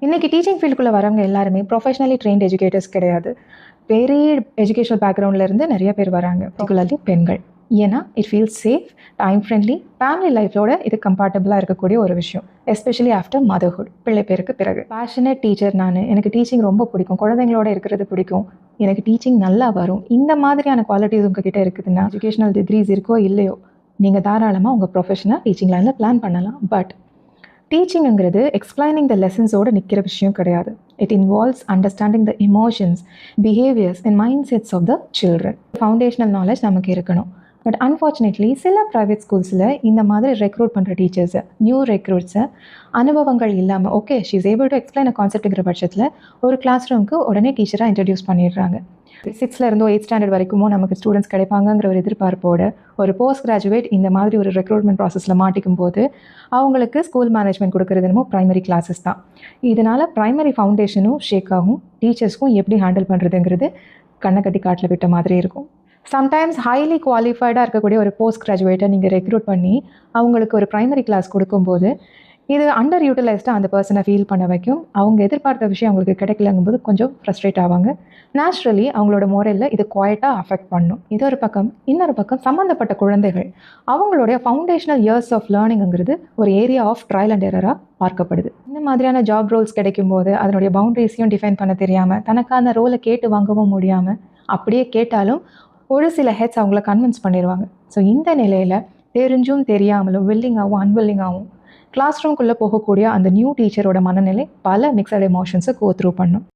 இன்றைக்கி டீச்சிங் ஃபீல்டுக்குள்ளே வரவங்க எல்லாருமே ப்ரொஃபஷனலி ட்ரெயின்ட் எஜுகேட்டர்ஸ் கிடையாது. பெரிய எஜுகேஷனல் பேக்ரவுண்ட்லேருந்து நிறைய பேர் வராங்க, பர்டிகுலர்லி பெண்கள். ஏன்னா it feels safe, time friendly, family லைஃபோட இது கம்ஃபர்டபுளாக இருக்கக்கூடிய ஒரு விஷயம். எஸ்பெஷலி ஆஃப்டர் மதர்ஹுட், பிள்ளை பேருக்கு பிறகு. பேஷனேட் டீச்சர் நான், எனக்கு டீச்சிங் ரொம்ப பிடிக்கும், குழந்தைங்களோட இருக்கிறது பிடிக்கும், எனக்கு டீச்சிங் நல்லா வரும், இந்த மாதிரியான குவாலிட்டிஸ் உங்ககிட்ட இருக்குதுன்னா, எஜுகேஷனல் டிகிரிஸ் இருக்கோ இல்லையோ, நீங்கள் தாராளமாக உங்கள் ப்ரொஃபஷனை டீச்சிங் லைனில் பிளான் பண்ணலாம். பட் டீச்சிங்கிறது எக்ஸ்பிளைனிங் த லெசன்ஸோடு நிற்கிற விஷயம் கிடையாது. It involves understanding the emotions, behaviours and mindsets of the children. Foundational knowledge நமக்கு இருக்கணும். பட் அன்ஃபார்ச்சுனேட்லி சில ப்ரைவேட் ஸ்கூல்ஸில் இந்த மாதிரி ரெக்ரூட் பண்ணுற டீச்சர்ஸை, நியூ ரெக்ரூட்ஸை அனுபவங்கள் இல்லாமல், okay she is able to explain a கான்செப்ட்டுங்கிற பட்சத்தில் ஒரு கிளாஸ் ரூமுக்கு உடனே டீச்சராக இன்ட்ரடியூஸ் பண்ணிடுறாங்க. 6th இருந்தோ 8th ஸ்டாண்டர்ட் வரைக்குமோ நமக்கு ஸ்டூடெண்ட்ஸ் கிடைப்பாங்கங்கிற ஒரு எதிர்பார்ப்போட ஒரு போஸ்ட் கிராஜுவேட் இந்த மாதிரி ஒரு ரெக்ரூட்மெண்ட் ப்ராசஸில் மாட்டிக்கும் போது அவங்களுக்கு ஸ்கூல் மேனேஜ்மெண்ட் கொடுக்குறது என்னமோ ப்ரைமரி கிளாஸஸ் தான். இதனால் ப்ரைமரி ஃபவுண்டேஷனும் ஷேக் ஆகும், டீச்சர்ஸ்க்கும் எப்படி ஹேண்டில் பண்ணுறதுங்கிறது கண்ணை கட்டி காட்டில் விட்ட மாதிரி இருக்கும். சம்டைம்ஸ் ஹைலி குவாலிஃபைடாக இருக்கக்கூடிய ஒரு போஸ்ட் கிராஜுவேட்டை நீங்கள் ரெக்ரூட் பண்ணி அவங்களுக்கு ஒரு ப்ரைமரி கிளாஸ் கொடுக்கும்போது இது அண்டர் யூட்டிலைஸ்டாக அந்த பர்சனை ஃபீல் பண்ண வைக்கும். அவங்க எதிர்பார்த்த விஷயம் அவங்களுக்கு கிடைக்கலங்கும்போது கொஞ்சம் ஃப்ரஸ்ட்ரேட் ஆவாங்க. நேச்சுரலி அவங்களோட மோரலில் இது குவாய்ட்டாக அஃபெக்ட் பண்ணும். இன்னொரு பக்கம் சம்மந்தப்பட்ட குழந்தைகள் அவங்களுடைய ஃபவுண்டேஷனல் இயர்ஸ் ஆஃப் லேர்னிங்கிறது ஒரு ஏரியா ஆஃப் ட்ரையல் அண்ட் எரராக பார்க்கப்படுது. இந்த மாதிரியான ஜாப் ரோல்ஸ் கிடைக்கும் போது அதனுடைய பவுண்டரிஸையும் டிஃபைன் பண்ண தெரியாமல், தனக்கான ரோலை கேட்டு வாங்கவும் முடியாமல், அப்படியே கேட்டாலும் ஒரு சில ஹெட்ஸ் அவங்கள கன்வின்ஸ் பண்ணிடுவாங்க. ஸோ இந்த நிலையில் தெரிஞ்சும் தெரியாமலும், வில்லிங்காகவும் அன்வில்லிங்காகவும் கிளாஸ் ரூம்குள்ளே போகக்கூடிய அந்த நியூ டீச்சரோட மனநிலை பல மிக்சட் எமோஷன்ஸை கோ த்ரூ பண்ணும்.